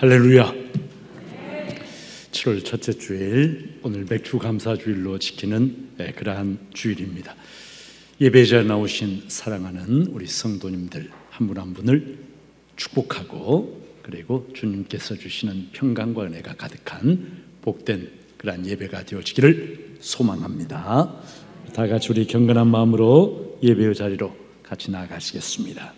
할렐루야. 7월 첫째 주일, 오늘 맥주 감사 주일로 지키는 그러한 주일입니다. 예배자에 나오신 사랑하는 우리 성도님들 한 분 한 분을 축복하고, 그리고 주님께서 주시는 평강과 은혜가 가득한 복된 그러한 예배가 되어지기를 소망합니다. 다 같이 우리 경건한 마음으로 예배의 자리로 같이 나아가시겠습니다.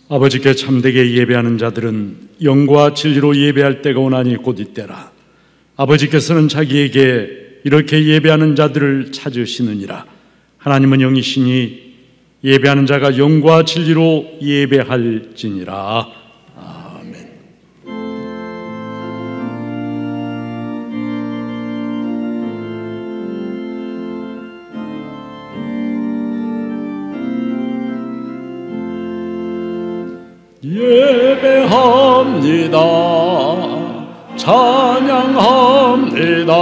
아버지께 참되게 예배하는 자들은 영과 진리로 예배할 때가 오나니 곧 이때라. 아버지께서는 자기에게 이렇게 예배하는 자들을 찾으시느니라. 하나님은 영이시니 예배하는 자가 영과 진리로 예배할지니라. 아멘. 예배합니다. 찬양합니다.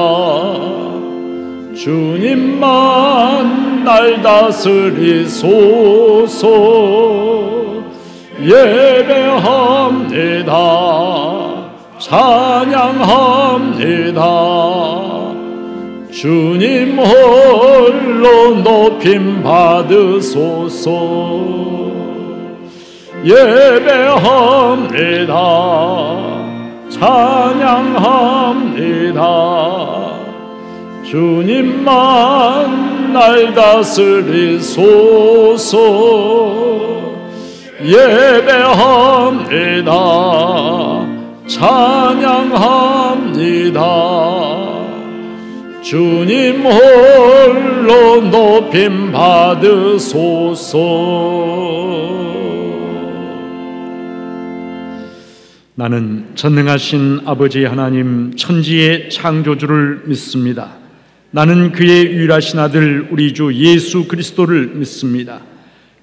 주님만 날 다스리소서. 예배합니다. 찬양합니다. 주님 홀로 높임 받으소서. 예배합니다. 찬양합니다. 주님만 날 다스리소서. 예배합니다. 찬양합니다. 주님 홀로 높임 받으소서. 나는 전능하신 아버지 하나님 천지의 창조주를 믿습니다. 나는 그의 유일하신 아들 우리 주 예수 그리스도를 믿습니다.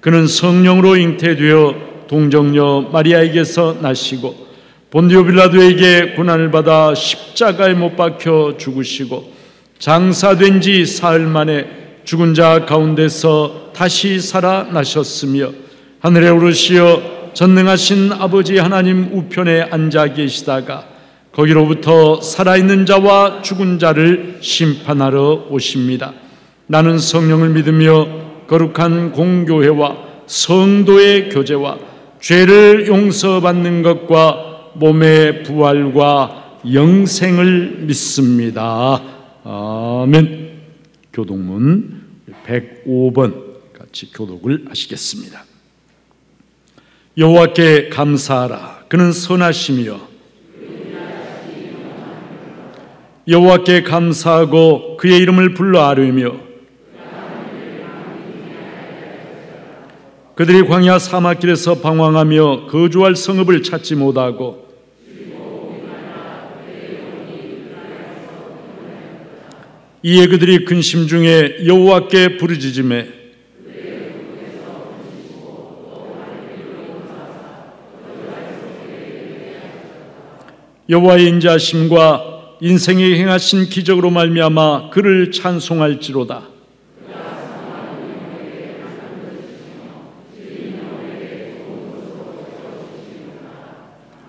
그는 성령으로 잉태되어 동정녀 마리아에게서 나시고 본디오 빌라도에게 고난을 받아 십자가에 못 박혀 죽으시고 장사된 지 사흘 만에 죽은 자 가운데서 다시 살아나셨으며 하늘에 오르시어 전능하신 아버지 하나님 우편에 앉아 계시다가 거기로부터 살아있는 자와 죽은 자를 심판하러 오십니다. 나는 성령을 믿으며 거룩한 공교회와 성도의 교제와 죄를 용서받는 것과 몸의 부활과 영생을 믿습니다. 아멘. 교독문 105번 같이 교독을 하시겠습니다. 여호와께 감사하라. 그는 선하시며 여호와께 감사하고 그의 이름을 불러 아뢰며 그들이 광야 사막길에서 방황하며 거주할 성읍을 찾지 못하고 이에 그들이 근심 중에 여호와께 부르짖으매 여호와의 인자하심과 인생에 행하신 기적으로 말미암아 그를 찬송할지로다.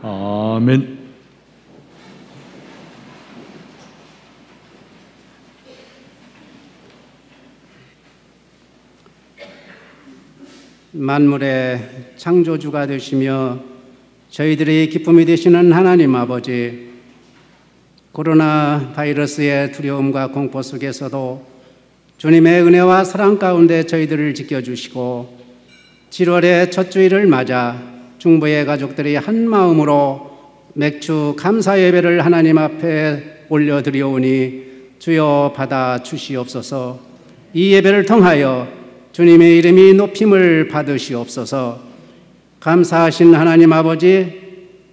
아멘. 만물의 창조주가 되시며 저희들의 기쁨이 되시는 하나님 아버지, 코로나 바이러스의 두려움과 공포 속에서도 주님의 은혜와 사랑 가운데 저희들을 지켜주시고 7월의 첫 주일을 맞아 중부의 가족들이 한 마음으로 맥주 감사 예배를 하나님 앞에 올려드리오니 주여 받아 주시옵소서. 이 예배를 통하여 주님의 이름이 높임을 받으시옵소서. 감사하신 하나님 아버지,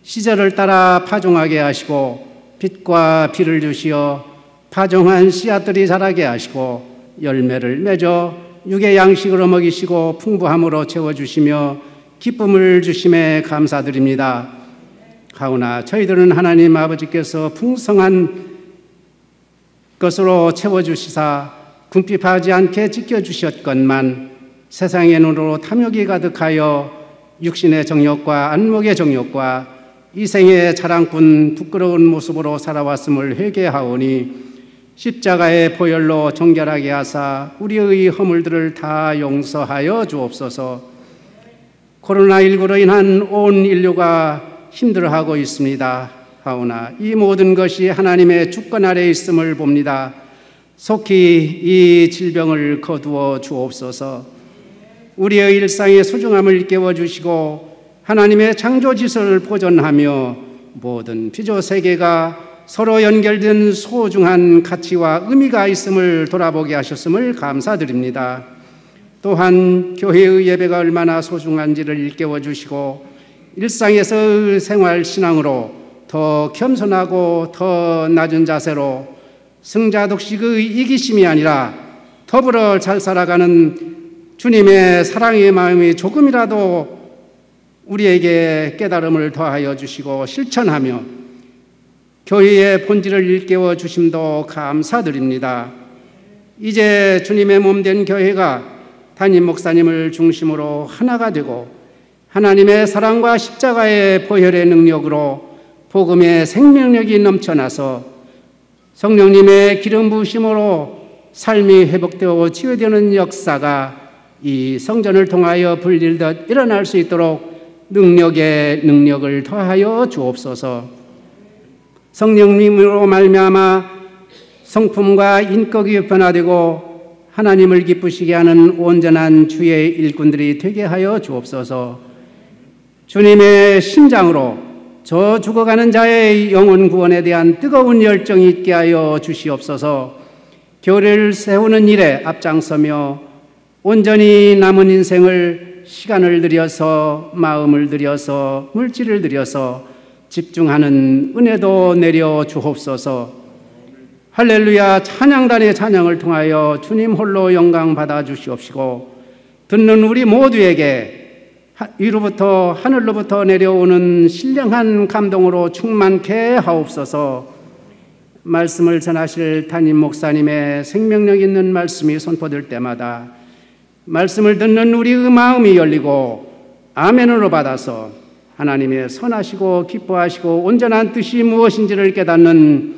시절을 따라 파종하게 하시고 빛과 비를 주시어 파종한 씨앗들이 자라게 하시고 열매를 맺어 육의 양식으로 먹이시고 풍부함으로 채워주시며 기쁨을 주심에 감사드립니다. 하오나 저희들은 하나님 아버지께서 풍성한 것으로 채워주시사 궁핍하지 않게 지켜주셨건만 세상의 눈으로 탐욕이 가득하여 육신의 정욕과 안목의 정욕과 이생의 자랑꾼 부끄러운 모습으로 살아왔음을 회개하오니 십자가의 보혈로 정결하게 하사 우리의 허물들을 다 용서하여 주옵소서. 코로나19로 인한 온 인류가 힘들어하고 있습니다. 하오나 이 모든 것이 하나님의 주권 아래 있음을 봅니다. 속히 이 질병을 거두어 주옵소서. 우리의 일상의 소중함을 일깨워 주시고 하나님의 창조 질서를 보존하며 모든 피조 세계가 서로 연결된 소중한 가치와 의미가 있음을 돌아보게 하셨음을 감사드립니다. 또한 교회의 예배가 얼마나 소중한지를 일깨워 주시고 일상에서의 생활 신앙으로 더 겸손하고 더 낮은 자세로 승자독식의 이기심이 아니라 더불어 잘 살아가는 주님의 사랑의 마음이 조금이라도 우리에게 깨달음을 더하여 주시고 실천하며 교회의 본질을 일깨워 주심도 감사드립니다. 이제 주님의 몸된 교회가 담임 목사님을 중심으로 하나가 되고 하나님의 사랑과 십자가의 보혈의 능력으로 복음의 생명력이 넘쳐나서 성령님의 기름 부으심으로 삶이 회복되어 치유되는 역사가 이 성전을 통하여 불릴듯 일어날 수 있도록 능력에 능력을 더하여 주옵소서. 성령님으로 말미암아 성품과 인격이 변화되고 하나님을 기쁘시게 하는 온전한 주의 일꾼들이 되게 하여 주옵소서. 주님의 심장으로 저 죽어가는 자의 영혼 구원에 대한 뜨거운 열정이 있게 하여 주시옵소서. 교회를 세우는 일에 앞장서며 온전히 남은 인생을 시간을 들여서 마음을 들여서 물질을 들여서 집중하는 은혜도 내려 주옵소서. 할렐루야. 찬양단의 찬양을 통하여 주님 홀로 영광 받아 주시옵시고 듣는 우리 모두에게 위로부터 하늘로부터 내려오는 신령한 감동으로 충만케 하옵소서. 말씀을 전하실 담임 목사님의 생명력 있는 말씀이 선포될 때마다 말씀을 듣는 우리의 마음이 열리고 아멘으로 받아서 하나님의 선하시고 기뻐하시고 온전한 뜻이 무엇인지를 깨닫는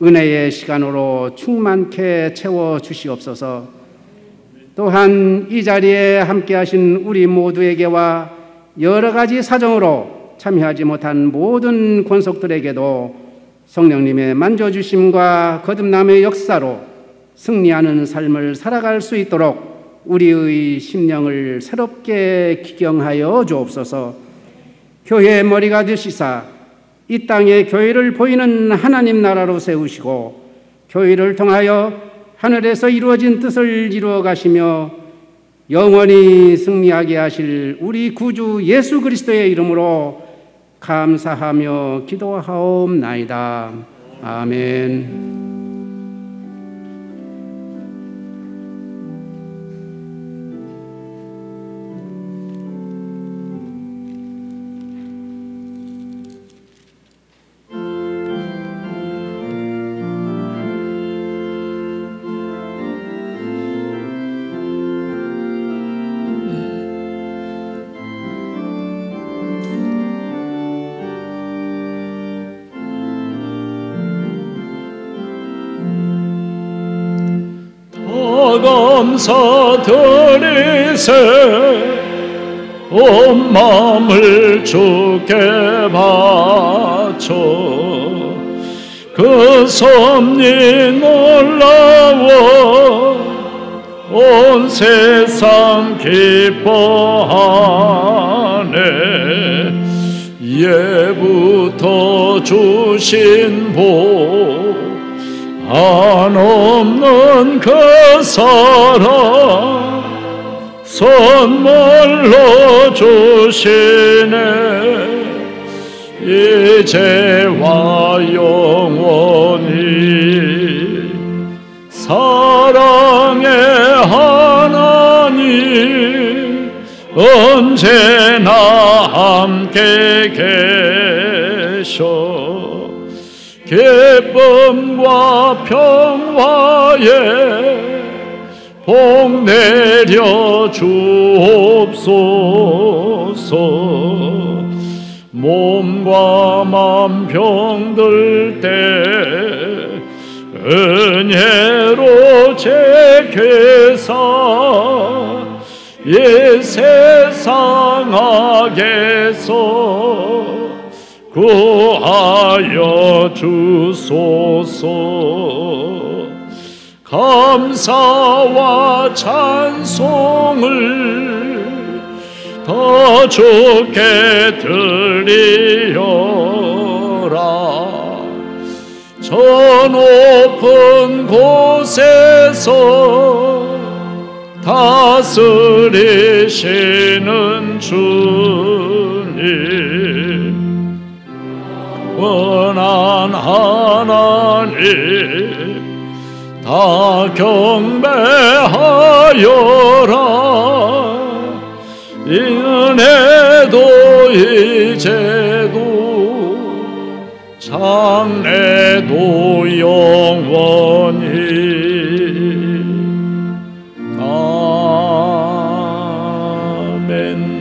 은혜의 시간으로 충만케 채워 주시옵소서. 또한 이 자리에 함께 하신 우리 모두에게와 여러 가지 사정으로 참여하지 못한 모든 권속들에게도 성령님의 만져주심과 거듭남의 역사로 승리하는 삶을 살아갈 수 있도록 우리의 심령을 새롭게 기경하여 주옵소서. 교회의 머리가 되시사 이 땅에 교회를 보이는 하나님 나라로 세우시고 교회를 통하여 하늘에서 이루어진 뜻을 이루어 가시며 영원히 승리하게 하실 우리 구주 예수 그리스도의 이름으로 감사하며 기도하옵나이다. 아멘. 감사드리세 온 마음을 주께 바쳐 그 섭리 놀라워 온 세상 기뻐하네. 예부터 주신 복 한없는 그 사랑 선물로 주시네. 이제와 영원히 사랑의 하나님 언제나 함께 계셔. 기쁨과 평화에 복 내려 주옵소서. 몸과 맘 병들 때 은혜로 제괴사 이 세상 악에서 구하여 주소서. 감사와 찬송을 더 좋게 드리어라. 저 높은 곳에서 다스리시는 주님, 원한 하나님 다 경배하여라. 이 은혜도 이제도 장래도 영원히. 아멘.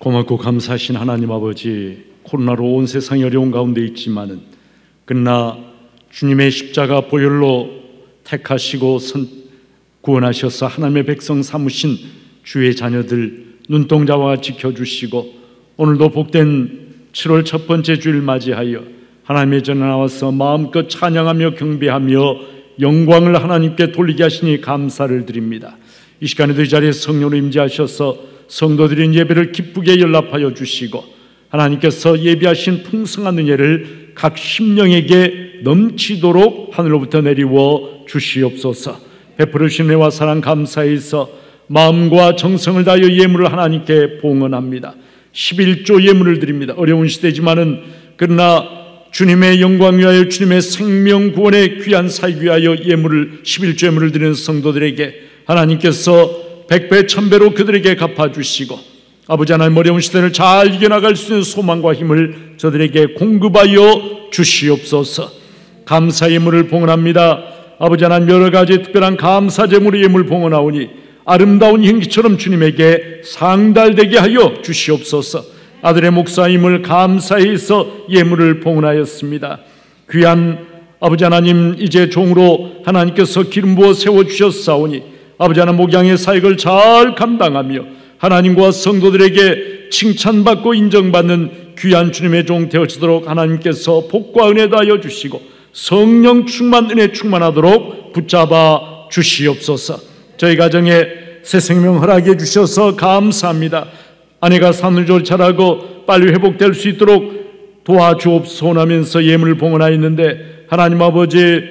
고맙고 감사하신 하나님 아버지, 코로나로 온 세상이 어려운 가운데 있지만은 그러나 주님의 십자가 보혈로 택하시고 구원하셔서 하나님의 백성 삼으신 주의 자녀들 눈동자와 지켜주시고 오늘도 복된 7월 첫 번째 주일 맞이하여 하나님의 전에 나와서 마음껏 찬양하며 경배하며 영광을 하나님께 돌리게 하시니 감사를 드립니다. 이 시간에도 이 자리에 성령으로 임재하셔서 성도들인 예배를 기쁘게 연락하여 주시고 하나님께서 예비하신 풍성한 은혜를 각 심령에게 넘치도록 하늘로부터 내리워 주시옵소서. 베풀으신 은혜와 사랑 감사해서 마음과 정성을 다하여 예물을 하나님께 봉헌합니다. 11조 예물을 드립니다. 어려운 시대지만은 그러나 주님의 영광 위하여 주님의 생명 구원의 귀한 사역 위하여 예물을 11조 예물을 드리는 성도들에게 하나님께서 100배 1000배로 그들에게 갚아주시고 아버지 하나님 어려운 시대를 잘 이겨나갈 수 있는 소망과 힘을 저들에게 공급하여 주시옵소서. 감사 예물을 봉헌합니다. 아버지 하나님 여러 가지 특별한 감사 제물의 예물 봉헌하오니 아름다운 향기처럼 주님에게 상달되게 하여 주시옵소서. 아들의 목사임을 감사해서 예물을 봉헌하였습니다. 귀한 아버지 하나님 이제 종으로 하나님께서 기름 부어 세워주셨사오니 아버지 하나님 목양의 사역을 잘 감당하며 하나님과 성도들에게 칭찬받고 인정받는 귀한 주님의 종 되어지도록 하나님께서 복과 은혜 다하여 주시고 성령 충만, 은혜 충만하도록 붙잡아 주시옵소서. 저희 가정에 새 생명 허락해 주셔서 감사합니다. 아내가 산후조리 잘하고 빨리 회복될 수 있도록 도와주옵소서하면서 예물을 봉헌하였는데, 하나님 아버지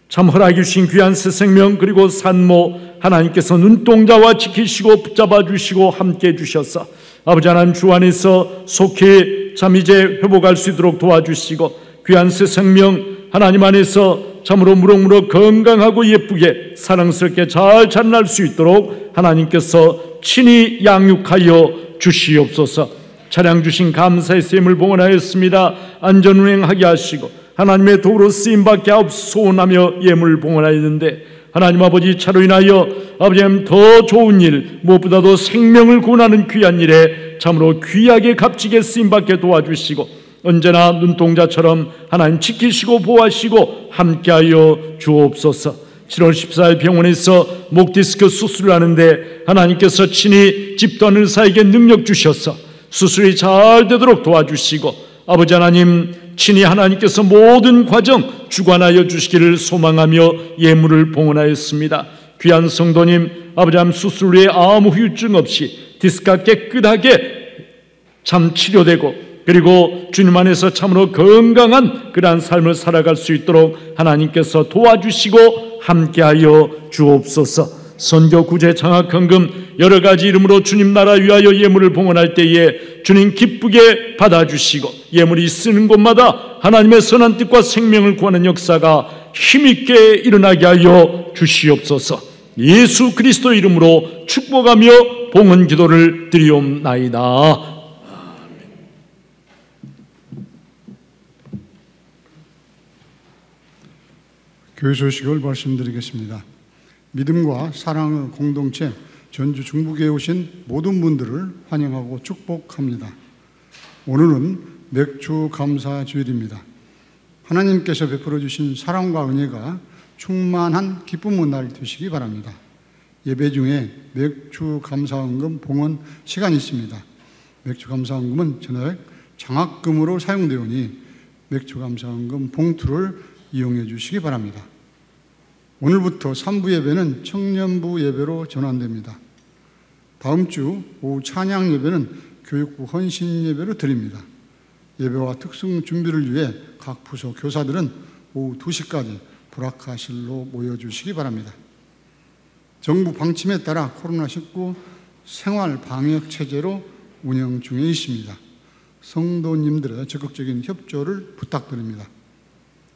참 허락해 주신 귀한 새 생명, 그리고 산모 하나님께서 눈동자와 지키시고 붙잡아 주시고 함께해 주셔서 아버지 하나님 주 안에서 속히 참 이제 회복할 수 있도록 도와주시고, 귀한 새 생명 하나님 안에서 참으로 무럭무럭 건강하고 예쁘게 사랑스럽게 잘 자라날 수 있도록 하나님께서 친히 양육하여 주시옵소서. 차량 주신 감사의 셈을 봉헌하였습니다. 안전운행하게 하시고 하나님의 도구로 쓰임받게 하옵소서하며 예물을 봉헌하였는데, 하나님 아버지 차로 인하여 아버지 하나님 더 좋은 일, 무엇보다도 생명을 구원하는 귀한 일에 참으로 귀하게 값지게 쓰임받게 도와주시고, 언제나 눈동자처럼 하나님 지키시고 보호하시고 함께하여 주옵소서. 7월 14일 병원에서 목 디스크 수술을 하는데 하나님께서 친히 집도한 의사에게 능력 주셔서 수술이 잘 되도록 도와주시고, 아버지 하나님 친히 하나님께서 모든 과정 주관하여 주시기를 소망하며 예물을 봉헌하였습니다. 귀한 성도님, 아버지 하나님 수술 후에 아무 후유증 없이 디스크가 깨끗하게 참 치료되고, 그리고 주님 안에서 참으로 건강한 그러한 삶을 살아갈 수 있도록 하나님께서 도와주시고 함께하여 주옵소서. 선교, 구제, 장학, 헌금 여러 가지 이름으로 주님 나라 위하여 예물을 봉헌할 때에 주님 기쁘게 받아주시고, 예물이 쓰는 곳마다 하나님의 선한 뜻과 생명을 구하는 역사가 힘있게 일어나게 하여 주시옵소서. 예수 그리스도 이름으로 축복하며 봉헌 기도를 드리옵나이다. 교회 소식을 말씀드리겠습니다. 믿음과 사랑의 공동체 전주 중부교회에 오신 모든 분들을 환영하고 축복합니다. 오늘은 맥주 감사 주일입니다. 하나님께서 베풀어 주신 사랑과 은혜가 충만한 기쁨의 날 되시기 바랍니다. 예배 중에 맥주 감사헌금 봉헌 시간이 있습니다. 맥주 감사헌금은 전액 장학금으로 사용되오니 맥주 감사헌금 봉투를 이용해 주시기 바랍니다. 오늘부터 3부 예배는 청년부 예배로 전환됩니다. 다음 주 오후 찬양 예배는 교육부 헌신 예배로 드립니다. 예배와 특성 준비를 위해 각 부서 교사들은 오후 2시까지 불악화실로 모여주시기 바랍니다. 정부 방침에 따라 코로나19 생활 방역 체제로 운영 중에 있습니다. 성도님들의 적극적인 협조를 부탁드립니다.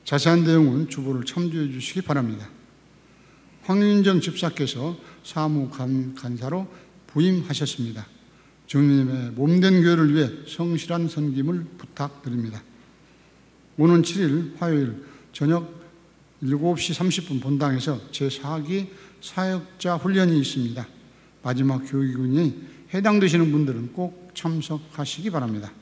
자세한 내용은 주보를 참조해 주시기 바랍니다. 황윤정 집사께서 사무간사로 부임하셨습니다. 주님의 몸된 교회를 위해 성실한 섬김을 부탁드립니다. 오는 7일 화요일 저녁 7시 30분 본당에서 제4기 사역자 훈련이 있습니다. 마지막 교육이니 해당되시는 분들은 꼭 참석하시기 바랍니다.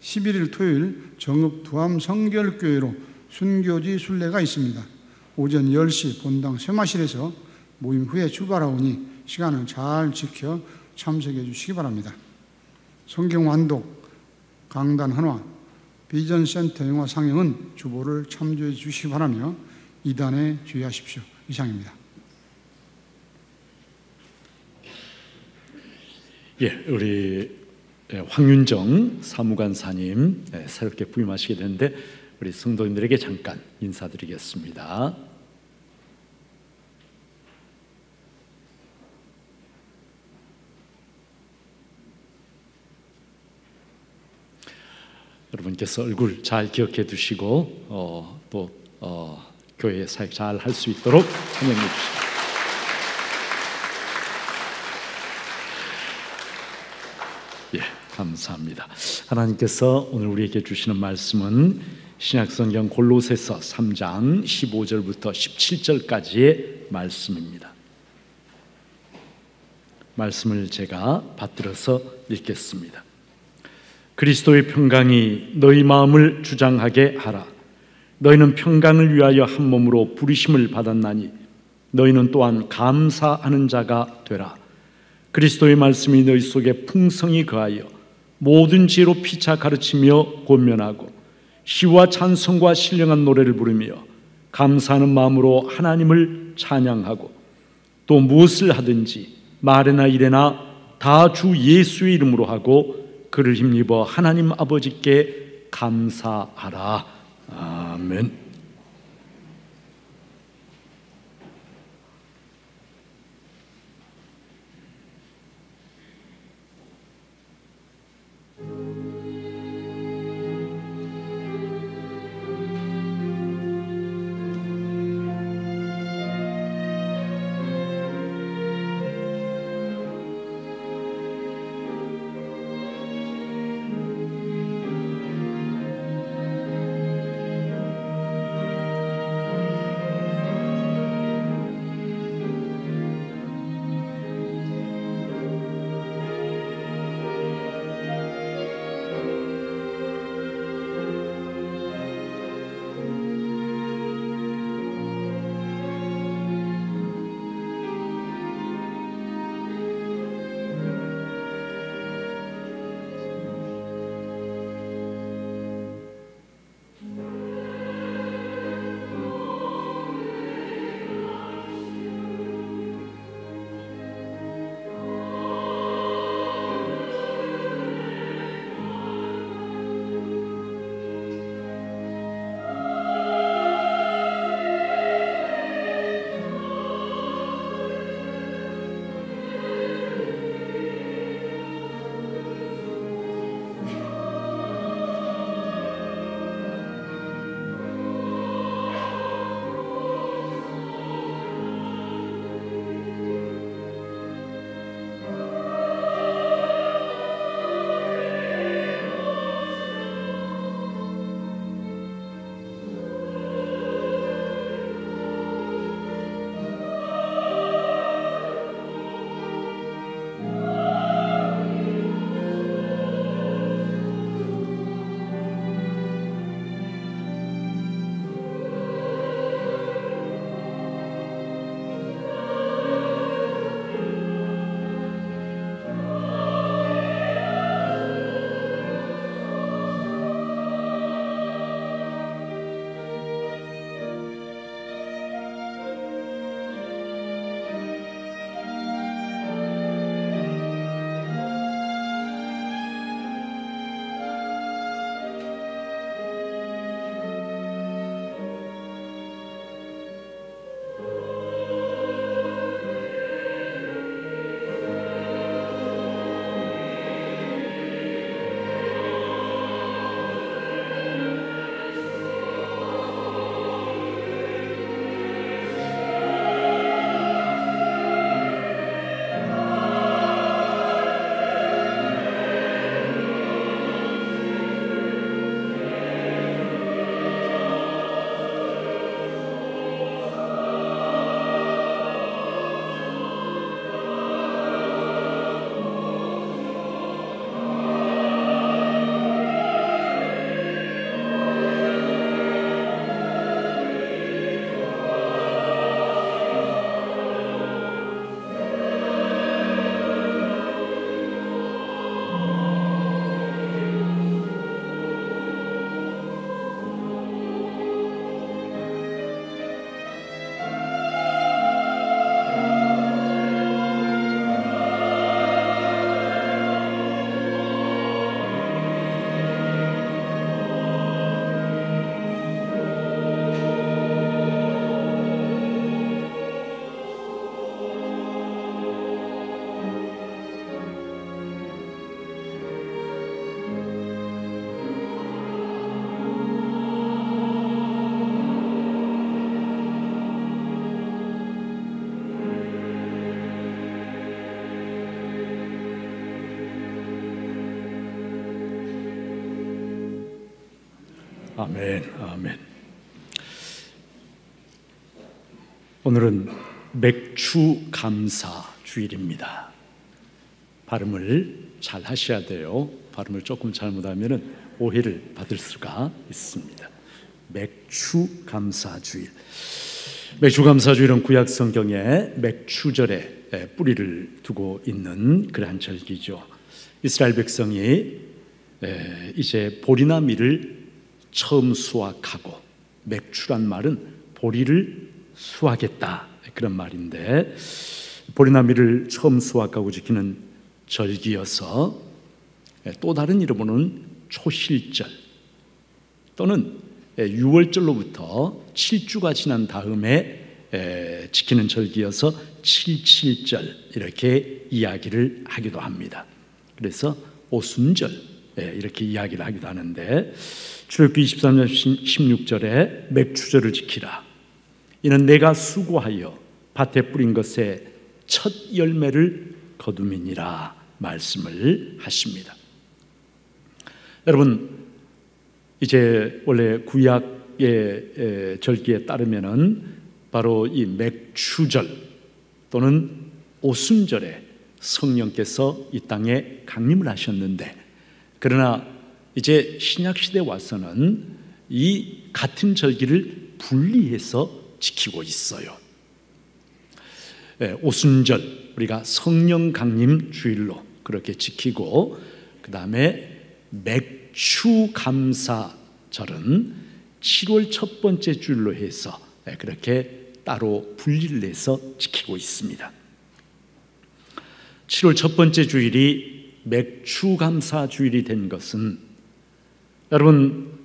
11일 토요일 정읍 두암 성결교회로 순교지 순례가 있습니다. 오전 10시 본당 세마실에서 모임 후에 출발하오니 시간을 잘 지켜 참석해 주시기 바랍니다. 성경 완독, 강단 한화, 비전센터 영화 상영은 주보를 참조해 주시기 바라며 이단에 주의하십시오. 이상입니다. 예, 우리 황윤정 사무관사님 새롭게 부임하시게 되는데 우리 성도님들에게 잠깐 인사드리겠습니다. 여러분께서 얼굴 잘 기억해 두시고 교회 사역 잘 할 수 있도록 찬양해 주시기 감사합니다. 하나님께서 오늘 우리에게 주시는 말씀은 신약성경 골로새서 3장 15절부터 17절까지의 말씀입니다. 말씀을 제가 받들어서 읽겠습니다. 그리스도의 평강이 너희 마음을 주장하게 하라. 너희는 평강을 위하여 한 몸으로 부르심을 받았나니 너희는 또한 감사하는 자가 되라. 그리스도의 말씀이 너희 속에 풍성히 거하여 모든 지혜로 피차 가르치며 권면하고 시와 찬송과 신령한 노래를 부르며 감사하는 마음으로 하나님을 찬양하고 또 무엇을 하든지 말이나 일에나 다 주 예수의 이름으로 하고 그를 힘입어 하나님 아버지께 감사하라. 아멘. 아멘, 아멘. 오늘은 맥주 감사 주일입니다. 발음을 잘 하셔야 돼요. 발음을 조금 잘못하면 오해를 받을 수가 있습니다. 맥주 감사 주일. 맥주 감사 주일은 구약 성경에 맥추절에 뿌리를 두고 있는 그러한 절기죠. 이스라엘 백성이 이제 보리나 밀을 처음 수확하고, 맥추란 말은 보리를 수확했다, 그런 말인데, 보리나미를 처음 수확하고 지키는 절기여서 또 다른 이름으로는 초실절 또는 6월절로부터 7주가 지난 다음에 지키는 절기여서 77절, 이렇게 이야기를 하기도 합니다. 그래서 오순절, 이렇게 이야기를 하기도 하는데, 출애굽기 23장 16절에 맥추절을 지키라. 이는 내가 수고하여 밭에 뿌린 것에 첫 열매를 거둠이니라 말씀을 하십니다. 여러분, 이제 원래 구약의 절기에 따르면은 바로 이 맥추절 또는 오순절에 성령께서 이 땅에 강림을 하셨는데, 그러나 이제 신약 시대에 와서는 이 같은 절기를 분리해서 지키고 있어요. 오순절 우리가 성령 강림 주일로 그렇게 지키고, 그 다음에 맥추감사절은 7월 첫 번째 주일로 해서 그렇게 따로 분리를 해서 지키고 있습니다. 7월 첫 번째 주일이 맥추감사 주일이 된 것은, 여러분,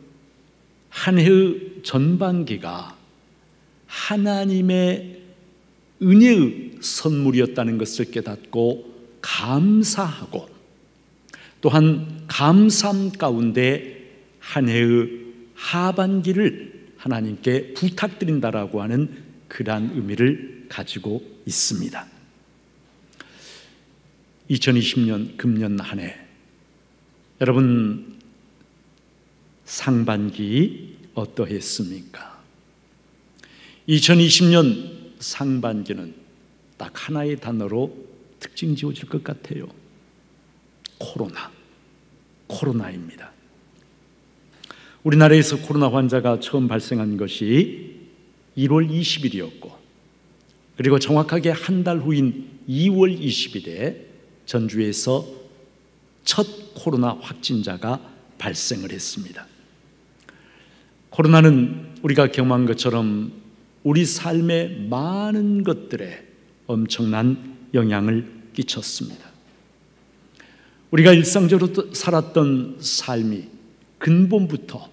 한 해의 전반기가 하나님의 은혜의 선물이었다는 것을 깨닫고 감사하고, 또한 감사함 가운데 한 해의 하반기를 하나님께 부탁드린다라고 하는 그러한 의미를 가지고 있습니다. 2020년 금년 한 해, 여러분 상반기 어떠했습니까? 2020년 상반기는 딱 하나의 단어로 특징 지어질 것 같아요. 코로나입니다. 우리나라에서 코로나 환자가 처음 발생한 것이 1월 20일이었고, 그리고 정확하게 한 달 후인 2월 20일에 전주에서 첫 코로나 확진자가 발생을 했습니다. 코로나는 우리가 경험한 것처럼 우리 삶의 많은 것들에 엄청난 영향을 끼쳤습니다. 우리가 일상적으로 살았던 삶이 근본부터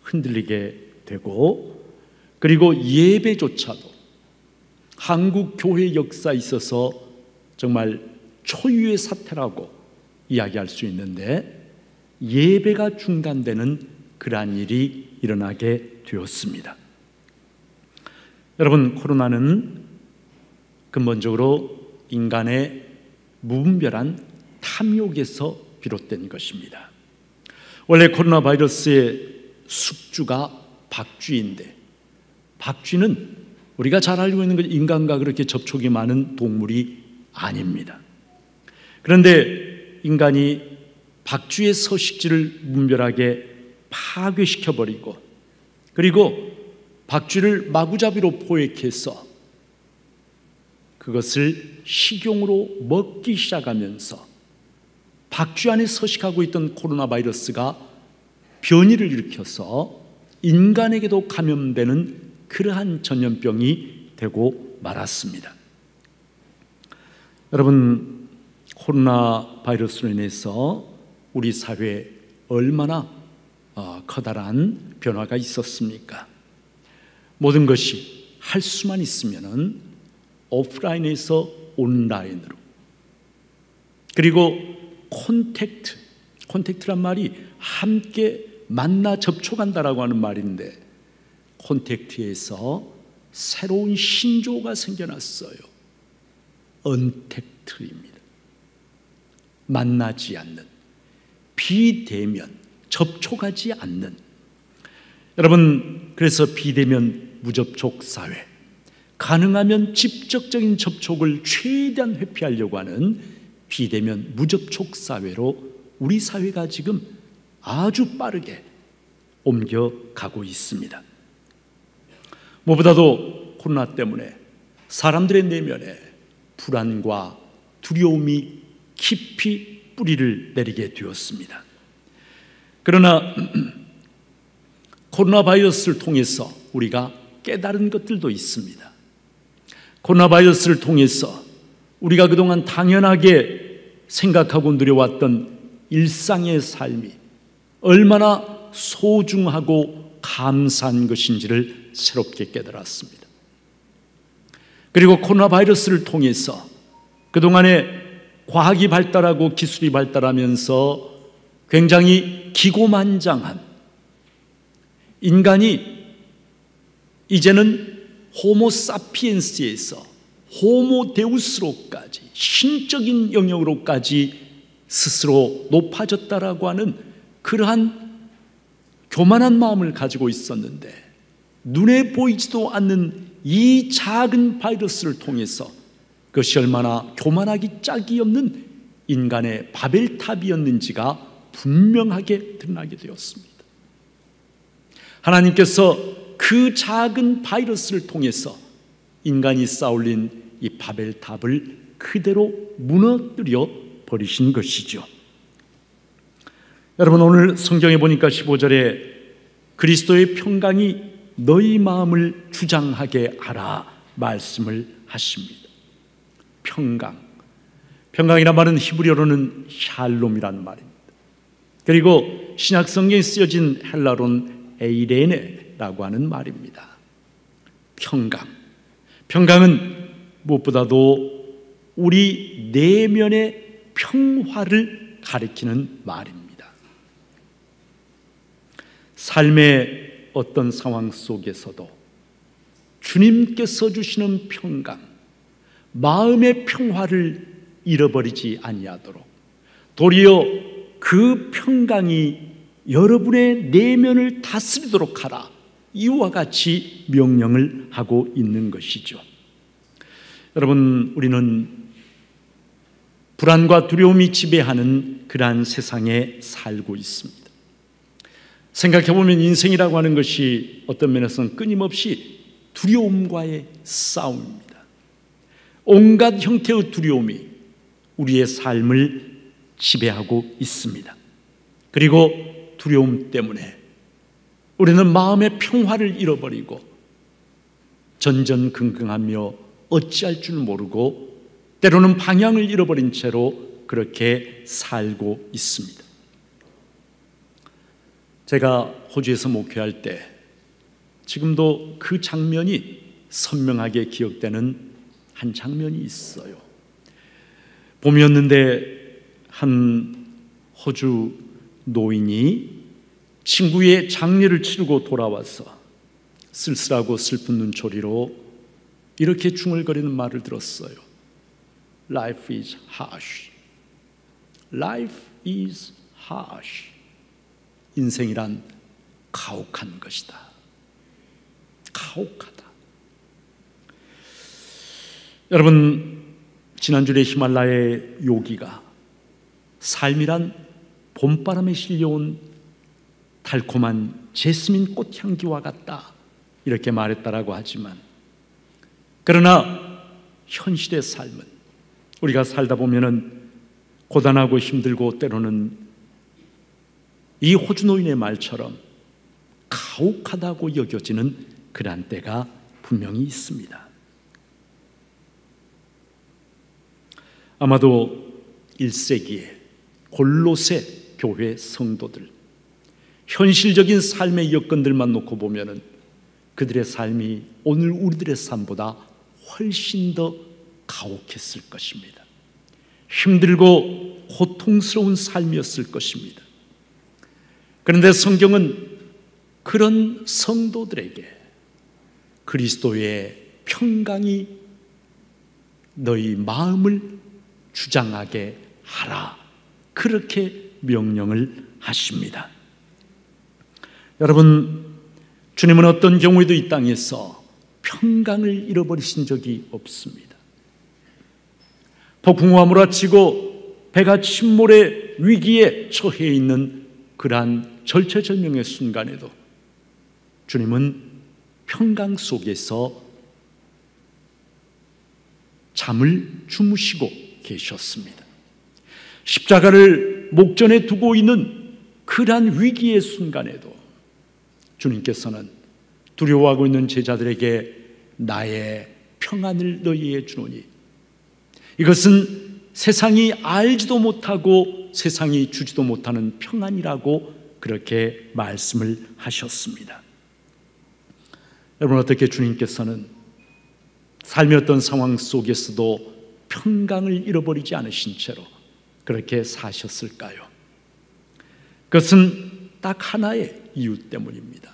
흔들리게 되고, 그리고 예배조차도 한국 교회 역사에 있어서 정말 초유의 사태라고 이야기할 수 있는데, 예배가 중단되는 그러한 일이 일어나게 되었습니다. 여러분, 코로나는 근본적으로 인간의 무분별한 탐욕에서 비롯된 것입니다. 원래 코로나 바이러스의 숙주가 박쥐인데, 박쥐는 우리가 잘 알고 있는 것, 인간과 그렇게 접촉이 많은 동물이 아닙니다. 그런데 인간이 박쥐의 서식지를 무분별하게 파괴시켜버리고, 그리고 박쥐를 마구잡이로 포획해서 그것을 식용으로 먹기 시작하면서 박쥐 안에 서식하고 있던 코로나 바이러스가 변이를 일으켜서 인간에게도 감염되는 그러한 전염병이 되고 말았습니다. 여러분, 코로나 바이러스로 인해서 우리 사회에 얼마나 커다란 변화가 있었습니까? 모든 것이 할 수만 있으면은 오프라인에서 온라인으로, 그리고 콘택트란 말이 함께 만나 접촉한다라고 하는 말인데, 콘택트에서 새로운 신조어가 생겨났어요. 언택트입니다. 만나지 않는, 비대면, 접촉하지 않는. 여러분, 그래서 비대면 무접촉 사회, 가능하면 직접적인 접촉을 최대한 회피하려고 하는 비대면 무접촉 사회로 우리 사회가 지금 아주 빠르게 옮겨가고 있습니다. 무엇보다도 코로나 때문에 사람들의 내면에 불안과 두려움이 깊이 뿌리를 내리게 되었습니다. 그러나 코로나 바이러스를 통해서 우리가 깨달은 것들도 있습니다. 코로나 바이러스를 통해서 우리가 그동안 당연하게 생각하고 누려왔던 일상의 삶이 얼마나 소중하고 감사한 것인지를 새롭게 깨달았습니다. 그리고 코로나 바이러스를 통해서 그동안에 과학이 발달하고 기술이 발달하면서 굉장히 기고만장한 인간이 이제는 호모 사피엔스에서 호모 데우스로까지 신적인 영역으로까지 스스로 높아졌다라고 하는 그러한 교만한 마음을 가지고 있었는데, 눈에 보이지도 않는 이 작은 바이러스를 통해서 그것이 얼마나 교만하기 짝이 없는 인간의 바벨탑이었는지가 분명하게 드러나게 되었습니다. 하나님께서 그 작은 바이러스를 통해서 인간이 쌓아올린 이 바벨탑을 그대로 무너뜨려 버리신 것이죠. 여러분, 오늘 성경에 보니까 15절에 그리스도의 평강이 너희 마음을 주장하게 하라 말씀을 하십니다. 평강이란 말은 히브리어로는 샬롬이라는 말입니다. 그리고 신약 성경에 쓰여진 헬라로는 에이레네라고 하는 말입니다. 평강은 무엇보다도 우리 내면의 평화를 가리키는 말입니다. 삶의 어떤 상황 속에서도 주님께서 주시는 평강, 마음의 평화를 잃어버리지 아니하도록, 도리어 그 평강이 여러분의 내면을 다스리도록 하라, 이와 같이 명령을 하고 있는 것이죠. 여러분, 우리는 불안과 두려움이 지배하는 그러한 세상에 살고 있습니다. 생각해보면 인생이라고 하는 것이 어떤 면에서는 끊임없이 두려움과의 싸움입니다. 온갖 형태의 두려움이 우리의 삶을 지배하고 있습니다. 그리고 두려움 때문에 우리는 마음의 평화를 잃어버리고 전전긍긍하며 어찌할 줄 모르고 때로는 방향을 잃어버린 채로 그렇게 살고 있습니다. 제가 호주에서 목회할 때 지금도 그 장면이 선명하게 기억되는 한 장면이 있어요. 봄이었는데 한 호주 노인이 친구의 장례를 치르고 돌아와서 쓸쓸하고 슬픈 눈초리로 이렇게 중얼거리는 말을 들었어요. Life is harsh. Life is harsh. 인생이란 가혹한 것이다. 가혹하다. 여러분, 지난주에 히말라야의 요기가 삶이란 봄바람에 실려온 달콤한 제스민 꽃향기와 같다, 이렇게 말했다라고 하지만, 그러나 현실의 삶은 우리가 살다 보면은 고단하고 힘들고 때로는 이 호주 노인의 말처럼 가혹하다고 여겨지는 그러한 때가 분명히 있습니다. 아마도 1세기에 골로새 교회 성도들, 현실적인 삶의 여건들만 놓고 보면은 그들의 삶이 오늘 우리들의 삶보다 훨씬 더 가혹했을 것입니다. 힘들고 고통스러운 삶이었을 것입니다. 그런데 성경은 그런 성도들에게 그리스도의 평강이 너희 마음을 주장하게 하라, 그렇게 명령을 하십니다. 여러분, 주님은 어떤 경우에도 이 땅에서 평강을 잃어버리신 적이 없습니다. 폭풍우가 몰아치고 배가 침몰의 위기에 처해 있는 그러한 절체절명의 순간에도 주님은 평강 속에서 잠을 주무시고 계셨습니다. 십자가를 목전에 두고 있는 그러한 위기의 순간에도 주님께서는 두려워하고 있는 제자들에게 나의 평안을 너희에게 주노니 이것은 세상이 알지도 못하고 세상이 주지도 못하는 평안이라고 그렇게 말씀을 하셨습니다. 여러분, 어떻게 주님께서는 삶의 어떤 상황 속에서도 평강을 잃어버리지 않으신 채로 그렇게 사셨을까요? 그것은 딱 하나의 이유 때문입니다.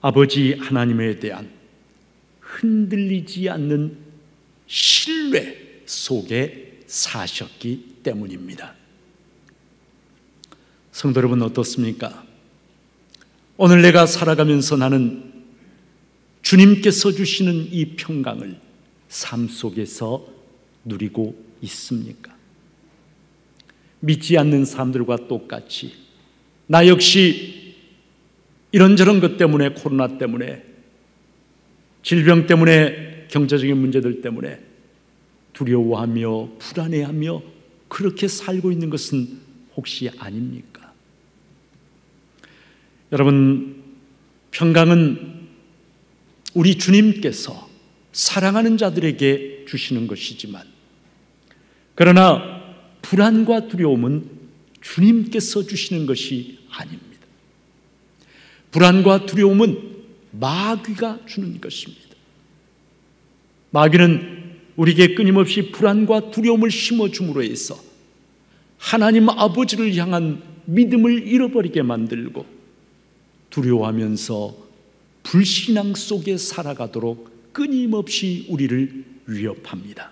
아버지 하나님에 대한 흔들리지 않는 신뢰 속에 사셨기 때문입니다. 성도 여러분, 어떻습니까? 오늘 내가 살아가면서 나는 주님께서 주시는 이 평강을 삶 속에서 누리고 있습니까? 믿지 않는 사람들과 똑같이 나 역시 이런저런 것 때문에, 코로나 때문에, 질병 때문에, 경제적인 문제들 때문에 두려워하며 불안해하며 그렇게 살고 있는 것은 혹시 아닙니까? 여러분, 평강은 우리 주님께서 사랑하는 자들에게 주시는 것이지만, 그러나 불안과 두려움은 주님께서 주시는 것이 아닙니다. 불안과 두려움은 마귀가 주는 것입니다. 마귀는 우리에게 끊임없이 불안과 두려움을 심어줌으로 해서 하나님 아버지를 향한 믿음을 잃어버리게 만들고 두려워하면서 불신앙 속에 살아가도록 끊임없이 우리를 위협합니다.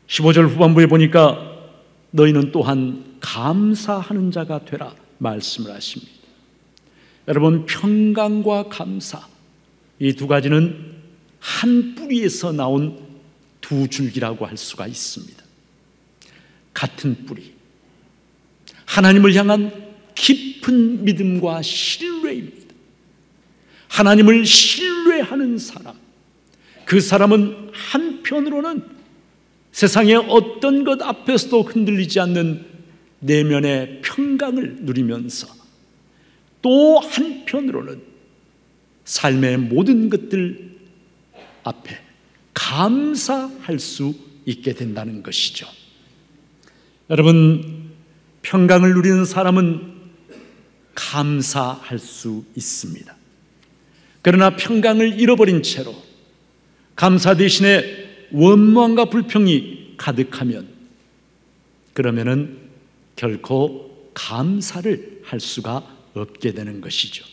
15절 후반부에 보니까 너희는 또한 감사하는 자가 되라 말씀을 하십니다. 여러분, 평강과 감사, 이 두 가지는 한 뿌리에서 나온 두 줄기라고 할 수가 있습니다. 같은 뿌리, 하나님을 향한 깊은 믿음과 신뢰입니다. 하나님을 신뢰하는 사람, 그 사람은 한편으로는 세상의 어떤 것 앞에서도 흔들리지 않는 내면의 평강을 누리면서 또 한편으로는 삶의 모든 것들 앞에 감사할 수 있게 된다는 것이죠. 여러분, 평강을 누리는 사람은 감사할 수 있습니다. 그러나 평강을 잃어버린 채로 감사 대신에 원망과 불평이 가득하면 그러면은 결코 감사를 할 수가 없게 되는 것이죠.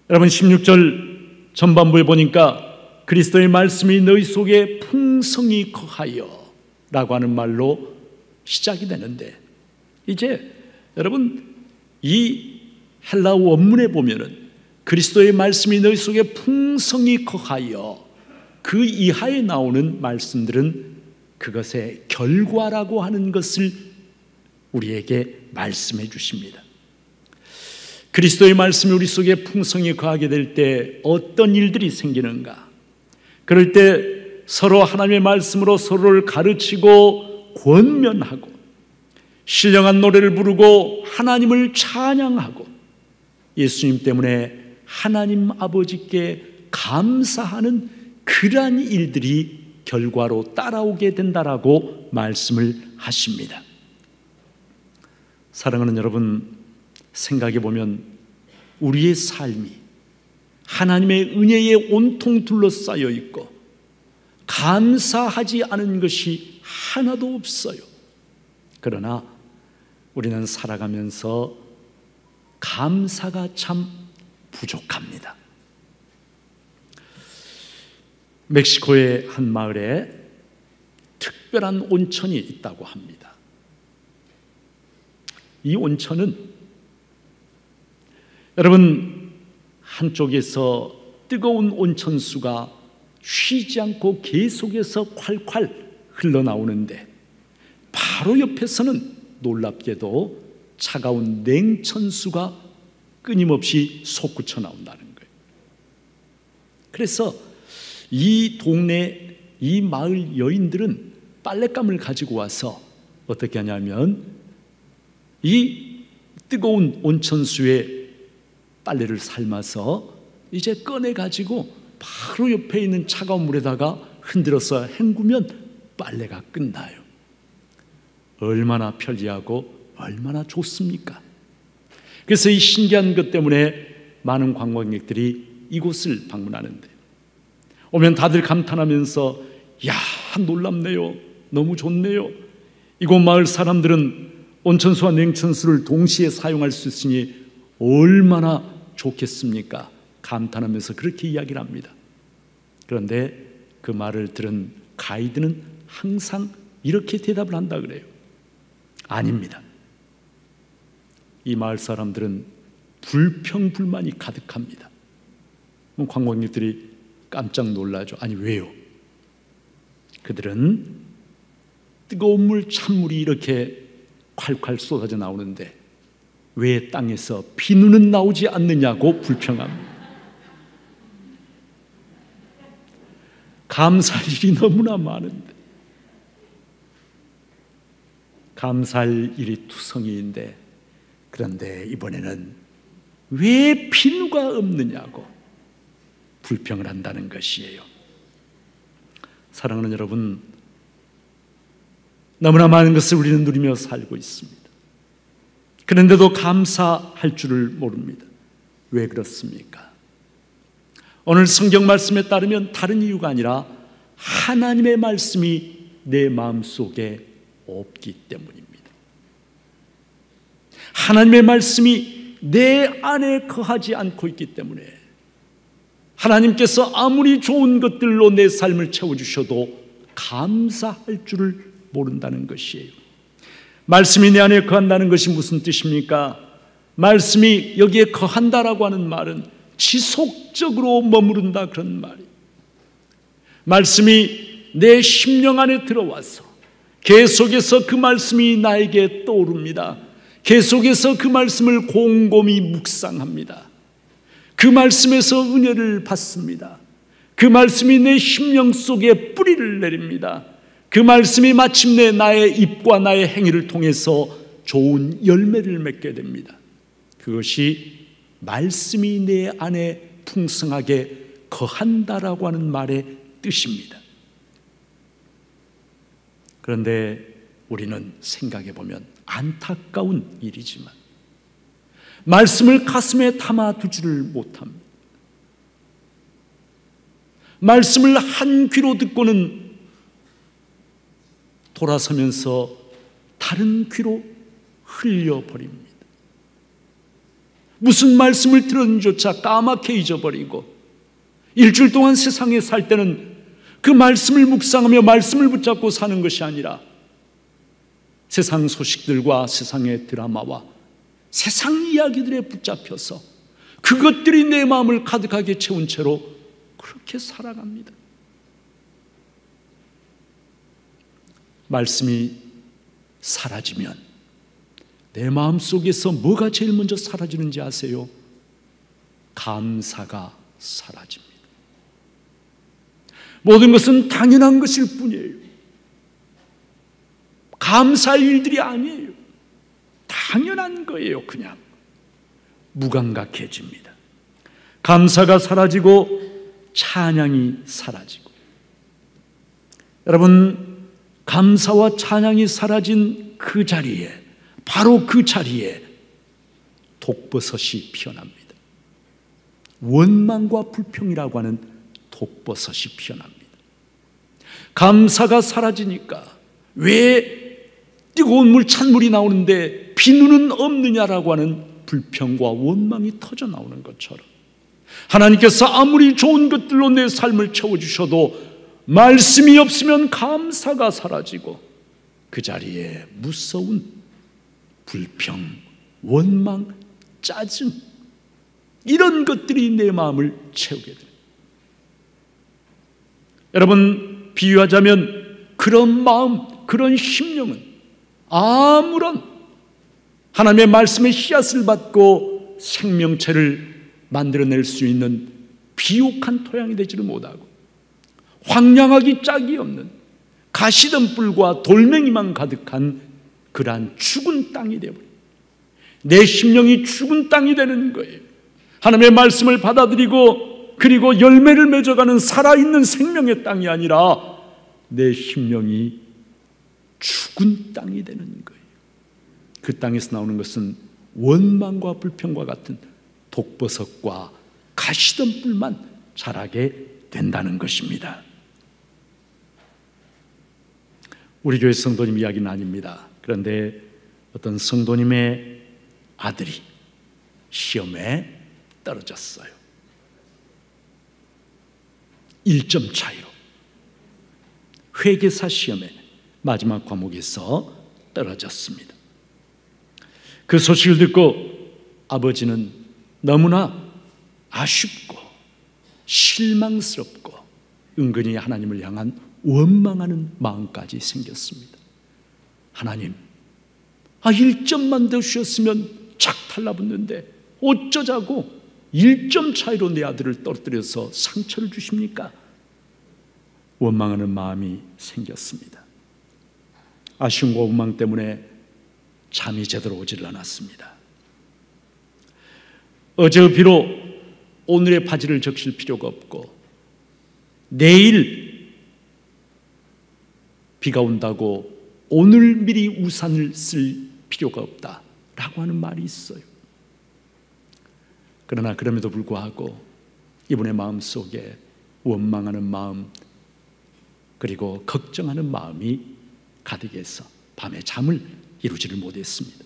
여러분, 16절 전반부에 보니까 그리스도의 말씀이 너희 속에 풍성히 거하여 라고 하는 말로 시작이 되는데, 이제 여러분, 이 헬라 원문에 보면은 그리스도의 말씀이 너희 속에 풍성히 거하여, 그 이하에 나오는 말씀들은 그것의 결과라고 하는 것을 우리에게 말씀해 주십니다. 그리스도의 말씀이 우리 속에 풍성히 거하게 될 때 어떤 일들이 생기는가? 그럴 때 서로 하나님의 말씀으로 서로를 가르치고 권면하고 신령한 노래를 부르고 하나님을 찬양하고 예수님 때문에 하나님 아버지께 감사하는 그러한 일들이 결과로 따라오게 된다라고 말씀을 하십니다. 사랑하는 여러분, 생각해 보면 우리의 삶이 하나님의 은혜에 온통 둘러싸여 있고 감사하지 않은 것이 하나도 없어요. 그러나 우리는 살아가면서 감사가 참 부족합니다. 멕시코의 한 마을에 특별한 온천이 있다고 합니다. 이 온천은 여러분, 한쪽에서 뜨거운 온천수가 쉬지 않고 계속해서 콸콸 흘러나오는데 바로 옆에서는 놀랍게도 차가운 냉천수가 끊임없이 솟구쳐 나온다는 거예요. 그래서 이 동네, 이 마을 여인들은 빨랫감을 가지고 와서 어떻게 하냐면 이 뜨거운 온천수에 빨래를 삶아서 이제 꺼내가지고 바로 옆에 있는 차가운 물에다가 흔들어서 헹구면 빨래가 끝나요. 얼마나 편리하고 얼마나 좋습니까? 그래서 이 신기한 것 때문에 많은 관광객들이 이곳을 방문하는데, 오면 다들 감탄하면서 야, 놀랍네요, 너무 좋네요, 이곳 마을 사람들은 온천수와 냉천수를 동시에 사용할 수 있으니 얼마나 좋겠습니까? 감탄하면서 그렇게 이야기를 합니다. 그런데 그 말을 들은 가이드는 항상 이렇게 대답을 한다 그래요. 아닙니다. 이 마을 사람들은 불평불만이 가득합니다. 관광객들이 깜짝 놀라죠. 아니, 왜요? 그들은 뜨거운 물, 찬물이 이렇게 콸콸 쏟아져 나오는데 왜 땅에서 비누는 나오지 않느냐고 불평합니다. 감사할 일이 너무나 많은데, 감사할 일이 투성이인데, 그런데 이번에는 왜 비누가 없느냐고 불평을 한다는 것이에요. 사랑하는 여러분, 너무나 많은 것을 우리는 누리며 살고 있습니다. 그런데도 감사할 줄을 모릅니다. 왜 그렇습니까? 오늘 성경 말씀에 따르면 다른 이유가 아니라 하나님의 말씀이 내 마음속에 없기 때문입니다. 하나님의 말씀이 내 안에 거하지 않고 있기 때문에 하나님께서 아무리 좋은 것들로 내 삶을 채워주셔도 감사할 줄을 모른다는 것이에요. 말씀이 내 안에 거한다는 것이 무슨 뜻입니까? 말씀이 여기에 거한다라고 하는 말은 지속적으로 머무른다, 그런 말이에요. 말씀이 내 심령 안에 들어와서 계속해서 그 말씀이 나에게 떠오릅니다. 계속해서 그 말씀을 곰곰이 묵상합니다. 그 말씀에서 은혜를 받습니다. 그 말씀이 내 심령 속에 뿌리를 내립니다. 그 말씀이 마침내 나의 입과 나의 행위를 통해서 좋은 열매를 맺게 됩니다. 그것이 말씀이 내 안에 풍성하게 거한다라고 하는 말의 뜻입니다. 그런데 우리는 생각해 보면 안타까운 일이지만 말씀을 가슴에 담아두지를 못합니다. 말씀을 한 귀로 듣고는 돌아서면서 다른 귀로 흘려버립니다. 무슨 말씀을 들었는지조차 까맣게 잊어버리고 일주일 동안 세상에 살 때는 그 말씀을 묵상하며 말씀을 붙잡고 사는 것이 아니라 세상 소식들과 세상의 드라마와 세상 이야기들에 붙잡혀서 그것들이 내 마음을 가득하게 채운 채로 그렇게 살아갑니다. 말씀이 사라지면 내 마음속에서 뭐가 제일 먼저 사라지는지 아세요? 감사가 사라집니다. 모든 것은 당연한 것일 뿐이에요. 감사할 일들이 아니에요. 당연한 거예요. 그냥 무감각해집니다. 감사가 사라지고 찬양이 사라지고, 여러분, 감사와 찬양이 사라진 그 자리에, 바로 그 자리에 독버섯이 피어납니다. 원망과 불평이라고 하는 독버섯이 피어납니다. 감사가 사라지니까 왜 뜨거운 물, 찬물이 나오는데 비누는 없느냐라고 하는 불평과 원망이 터져 나오는 것처럼, 하나님께서 아무리 좋은 것들로 내 삶을 채워주셔도 말씀이 없으면 감사가 사라지고 그 자리에 무서운 불평, 원망, 짜증, 이런 것들이 내 마음을 채우게 됩니다. 여러분, 비유하자면 그런 마음, 그런 심령은 아무런 하나님의 말씀의 씨앗을 받고 생명체를 만들어낼 수 있는 비옥한 토양이 되지를 못하고 황량하기 짝이 없는 가시덤불과 돌멩이만 가득한 그러한 죽은 땅이 되어버립니다. 내 심령이 죽은 땅이 되는 거예요. 하나님의 말씀을 받아들이고 그리고 열매를 맺어가는 살아있는 생명의 땅이 아니라 내 심령이 죽은 땅이 되는 거예요. 그 땅에서 나오는 것은 원망과 불평과 같은 독버섯과 가시덤불만 자라게 된다는 것입니다. 우리 교회 성도님 이야기는 아닙니다. 그런데 어떤 성도님의 아들이 시험에 떨어졌어요. 1점 차이로 회계사 시험에 마지막 과목에서 떨어졌습니다. 그 소식을 듣고 아버지는 너무나 아쉽고 실망스럽고 은근히 하나님을 향한 원망하는 마음까지 생겼습니다. 하나님, 1점만 더 주셨으면 착 달라붙는데 어쩌자고 1점 차이로 내 아들을 떨어뜨려서 상처를 주십니까? 원망하는 마음이 생겼습니다. 아쉬움과 원망 때문에 잠이 제대로 오질 않았습니다. 어제 비로 오늘의 바지를 적실 필요가 없고 내일 비가 온다고 오늘 미리 우산을 쓸 필요가 없다라고 하는 말이 있어요. 그러나 그럼에도 불구하고 이분의 마음속에 원망하는 마음 그리고 걱정하는 마음이 가득해서 밤에 잠을 이루지를 못했습니다.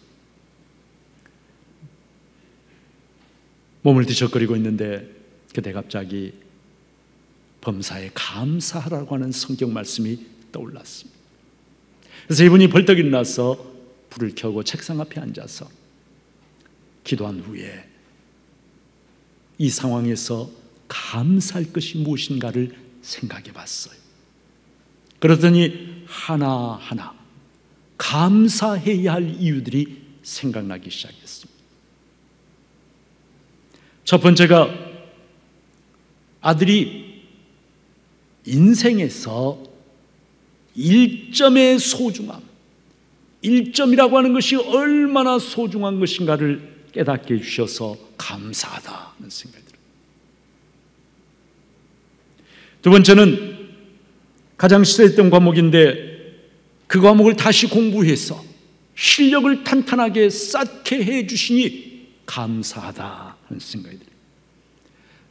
몸을 뒤척거리고 있는데 그때 갑자기 범사에 감사하라고 하는 성경 말씀이 떠올랐습니다. 그래서 이분이 벌떡 일어나서 불을 켜고 책상 앞에 앉아서 기도한 후에 이 상황에서 감사할 것이 무엇인가를 생각해 봤어요. 그러더니 하나하나 감사해야 할 이유들이 생각나기 시작했습니다. 첫 번째가 아들이 인생에서 1점의 소중함, 1점이라고 하는 것이 얼마나 소중한 것인가를 깨닫게 해주셔서 감사하다는 생각이 들어요. 두 번째는 가장 싫어했던 과목인데 그 과목을 다시 공부해서 실력을 탄탄하게 쌓게 해주시니 감사하다는 생각이 들어요.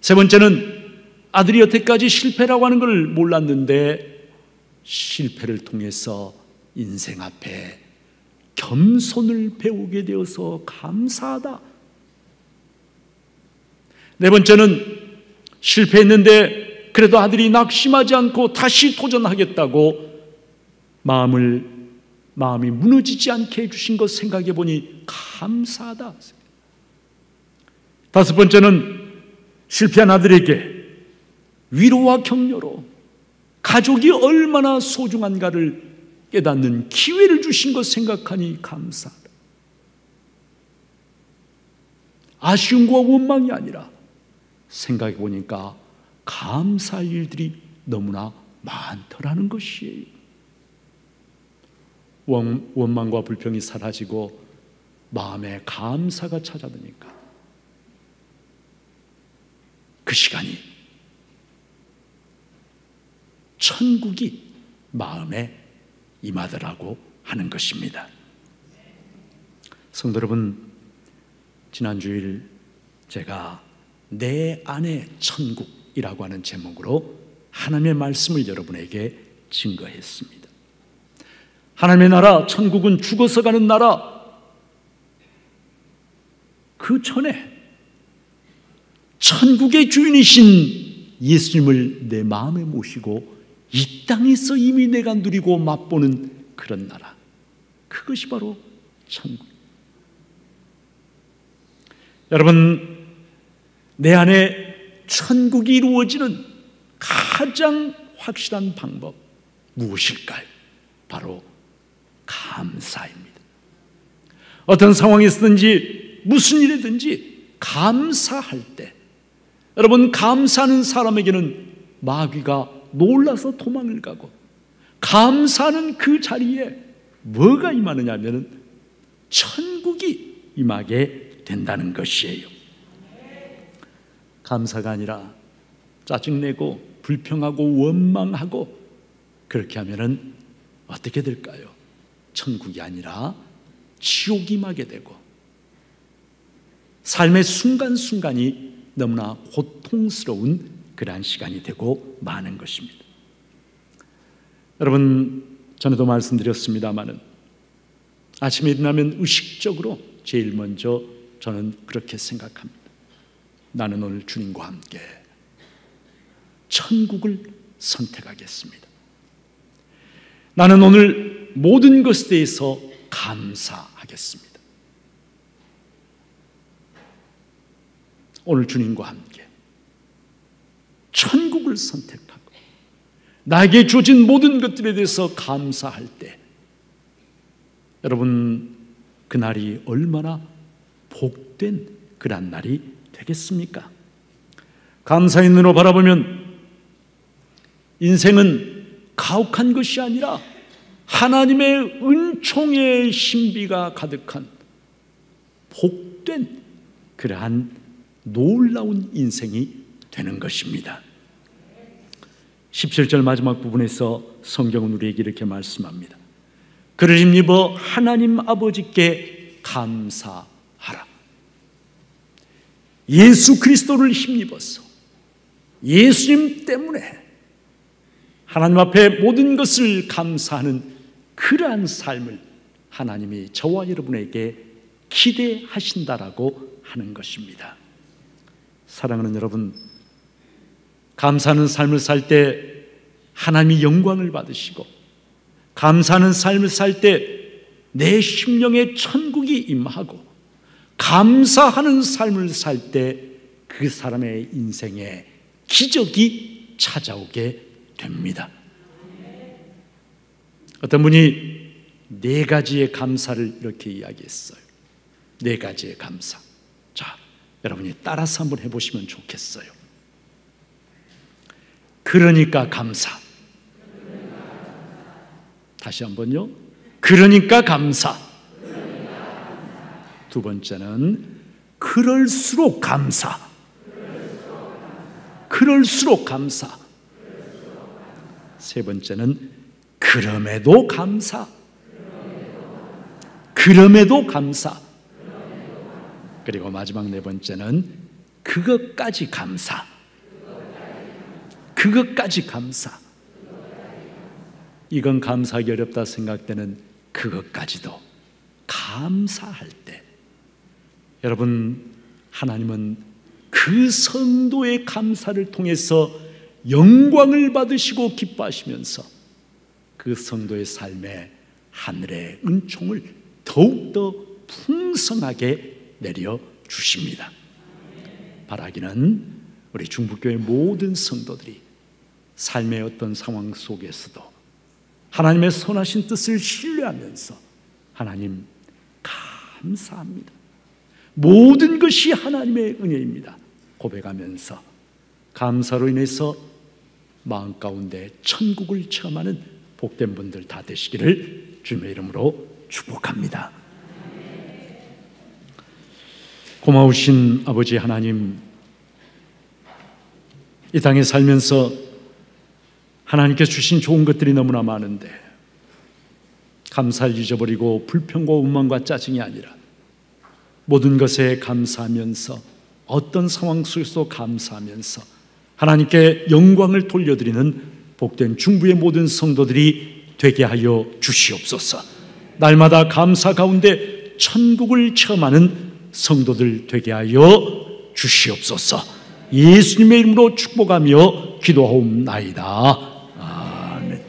세 번째는 아들이 여태까지 실패라고 하는 걸 몰랐는데 실패를 통해서 인생 앞에 겸손을 배우게 되어서 감사하다. 네 번째는 실패했는데 그래도 아들이 낙심하지 않고 다시 도전하겠다고 마음이 무너지지 않게 해주신 것 생각해 보니 감사하다. 다섯 번째는 실패한 아들에게 위로와 격려로 가족이 얼마나 소중한가를 깨닫는 기회를 주신 것 생각하니 감사하다. 아쉬움과 원망이 아니라 생각해 보니까 감사할 일들이 너무나 많더라는 것이에요. 원망과 불평이 사라지고 마음에 감사가 찾아드니까 그 시간이 천국이 마음에 임하더라고 하는 것입니다. 성도 여러분, 지난 주일 제가 내 안의 천국이라고 하는 제목으로 하나님의 말씀을 여러분에게 증거했습니다. 하나님의 나라, 천국은 죽어서 가는 나라. 그 전에 천국의 주인이신 예수님을 내 마음에 모시고 이 땅에서 이미 내가 누리고 맛보는 그런 나라, 그것이 바로 천국. 여러분, 내 안에 천국이 이루어지는 가장 확실한 방법 무엇일까요? 바로 감사입니다. 어떤 상황에서든지 무슨 일이든지 감사할 때, 여러분, 감사하는 사람에게는 마귀가 놀라서 도망을 가고, 감사하는 그 자리에 뭐가 임하느냐 하면 천국이 임하게 된다는 것이에요. 감사가 아니라 짜증내고 불평하고 원망하고 그렇게 하면은 어떻게 될까요? 천국이 아니라 지옥이 임하게 되고 삶의 순간순간이 너무나 고통스러운 그러한 시간이 되고 마는 것입니다. 여러분, 전에도 말씀드렸습니다마는 아침에 일어나면 의식적으로 제일 먼저 저는 그렇게 생각합니다. 나는 오늘 주님과 함께 천국을 선택하겠습니다. 나는 오늘 모든 것에 대해서 감사하겠습니다. 오늘 주님과 함께 천국을 선택하고 나에게 주어진 모든 것들에 대해서 감사할 때 여러분, 그날이 얼마나 복된 그런 날이 되겠습니까? 감사의 눈으로 바라보면 인생은 가혹한 것이 아니라 하나님의 은총의 신비가 가득한 복된 그러한 놀라운 인생이 되는 것입니다. 17절 마지막 부분에서 성경은 우리에게 이렇게 말씀합니다. 그를 힘입어 하나님 아버지께 감사하라. 예수 그리스도를 힘입어서 예수님 때문에 하나님 앞에 모든 것을 감사하는 그러한 삶을 하나님이 저와 여러분에게 기대하신다라고 하는 것입니다. 사랑하는 여러분, 감사하는 삶을 살 때 하나님이 영광을 받으시고 감사하는 삶을 살 때 내 심령에 천국이 임하고 감사하는 삶을 살 때 그 사람의 인생에 기적이 찾아오게 됩니다. 어떤 분이 4가지의 감사를 이렇게 이야기했어요. 4가지의 감사. 자, 여러분이 따라서 한번 해보시면 좋겠어요. 그러니까 감사. 다시 한번요. 그러니까 감사. 두 번째는 그럴수록 감사. 그럴수록 감사. 세 번째는 그럼에도 감사. 그럼에도 감사. 그리고 마지막 4번째는 그것까지 감사. 그것까지 감사. 이건 감사하기 어렵다 생각되는 그것까지도 감사할 때 여러분, 하나님은 그 성도의 감사를 통해서 영광을 받으시고 기뻐하시면서 그 성도의 삶에 하늘의 은총을 더욱더 풍성하게 내려주십니다. 바라기는 우리 중부교회 모든 성도들이 삶의 어떤 상황 속에서도 하나님의 선하신 뜻을 신뢰하면서 하나님 감사합니다, 모든 것이 하나님의 은혜입니다 고백하면서 감사로 인해서 마음 가운데 천국을 체험하는 복된 분들 다 되시기를 주님의 이름으로 축복합니다. 고마우신 아버지 하나님, 이 땅에 살면서 하나님께서 주신 좋은 것들이 너무나 많은데 감사를 잊어버리고 불평과 원망과 짜증이 아니라 모든 것에 감사하면서 어떤 상황 속에서도 감사하면서 하나님께 영광을 돌려드리는 복된 중부의 모든 성도들이 되게 하여 주시옵소서. 날마다 감사 가운데 천국을 체험하는 성도들 되게 하여 주시옵소서. 예수님의 이름으로 축복하며 기도하옵나이다. 아멘.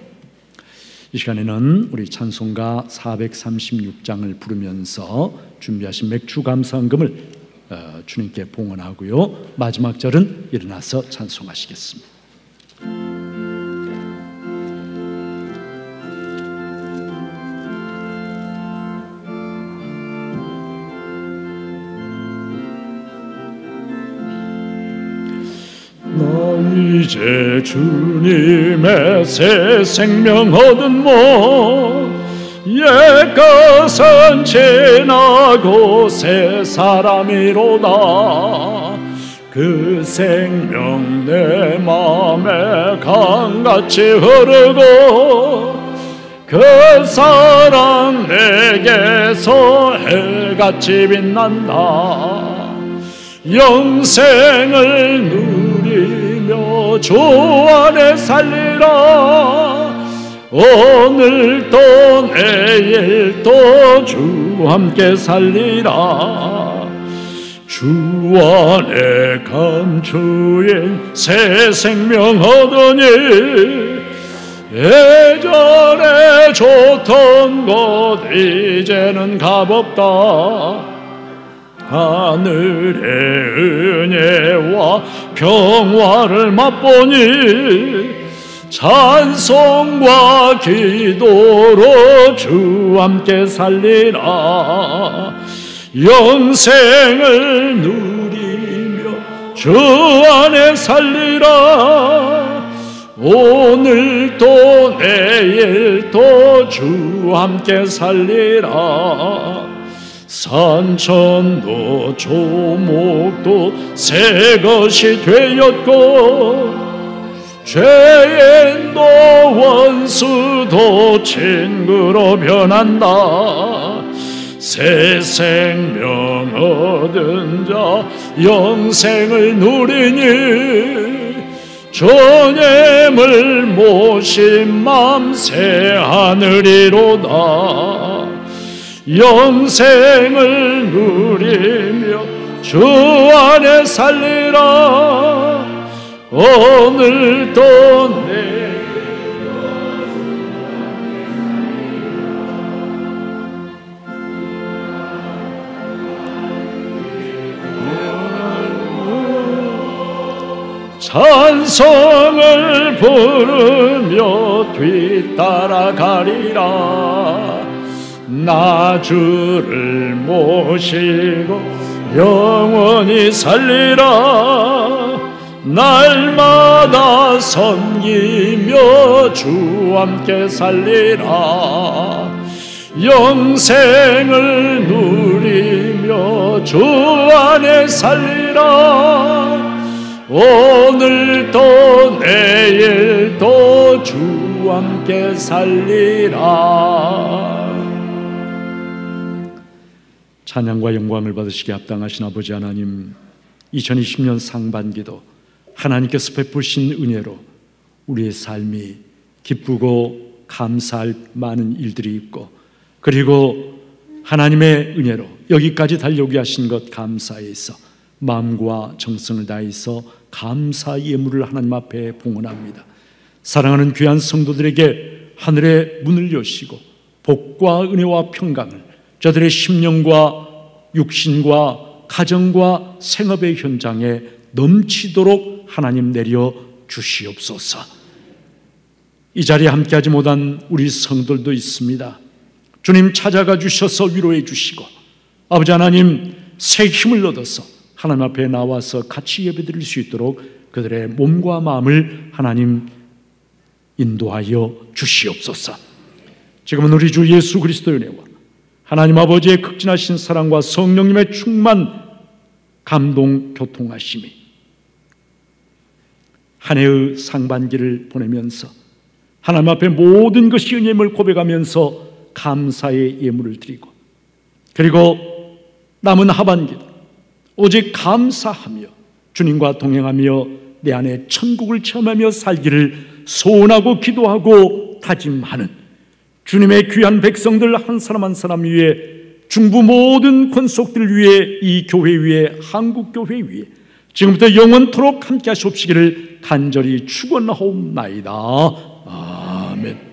이 시간에는 우리 찬송가 436장을 부르면서 준비하신 맥주 감사헌금을 주님께 봉헌하고요, 마지막 절은 일어나서 찬송하시겠습니다. 나 이제 주님의 새 생명 얻은 몸 옛것은 지나 하고 새 사람이로다. 그 생명 내 맘에 강같이 흐르고 그 사랑 내게서 해같이 빛난다. 영생을 누리며 주 안에 살리라. 오늘도 내일도 주 함께 살리라. 주 안에 감추인 새 생명 얻으니 예전에 좋던 곳 이제는 값없다. 하늘의 은혜와 평화를 맛보니 찬송과 기도로 주 함께 살리라. 영생을 누리며 주 안에 살리라. 오늘도 내일도 주 함께 살리라. 산천도 조목도 새 것이 되었고 죄인도 원수도 친구로 변한다. 새 생명 얻은 자 영생을 누리니 주님을 모신 맘 새 하늘이로다. 영생을 누리며 주 안에 살리라. 오늘도 찬송을 부르며 뒤따라가리라. 나 주를 모시고 영원히 살리라. 날마다 섬기며 주 함께 살리라. 영생을 누리며 주 안에 살리라. 오늘도 내일도 주 함께 살리라. 찬양과 영광을 받으시기에 합당하신 아버지 하나님, 2020년 상반기도 하나님께서 베푸신 은혜로 우리의 삶이 기쁘고 감사할 많은 일들이 있고, 그리고 하나님의 은혜로 여기까지 달려오게 하신 것 감사에 있어 마음과 정성을 다해서 감사 예물을 하나님 앞에 봉헌합니다. 사랑하는 귀한 성도들에게 하늘의 문을 여시고 복과 은혜와 평강을 저들의 심령과 육신과 가정과 생업의 현장에 넘치도록 하나님 내려 주시옵소서. 이 자리에 함께하지 못한 우리 성도들도 있습니다. 주님 찾아가 주셔서 위로해 주시고, 아버지 하나님 새 힘을 얻어서 하나님 앞에 나와서 같이 예배드릴 수 있도록 그들의 몸과 마음을 하나님 인도하여 주시옵소서. 지금은 우리 주 예수 그리스도의 은혜와 하나님 아버지의 극진하신 사랑과 성령님의 충만 감동 교통하심이 한 해의 상반기를 보내면서 하나님 앞에 모든 것이 은혜임을 고백하면서 감사의 예물을 드리고, 그리고 남은 하반기도 오직 감사하며 주님과 동행하며 내 안에 천국을 체험하며 살기를 소원하고 기도하고 다짐하는 주님의 귀한 백성들 한 사람 한 사람 위에, 중부 모든 권속들 위에, 이 교회 위에, 한국교회 위에 지금부터 영원토록 함께 하시옵시기를 간절히 축원하옵나이다. 아멘.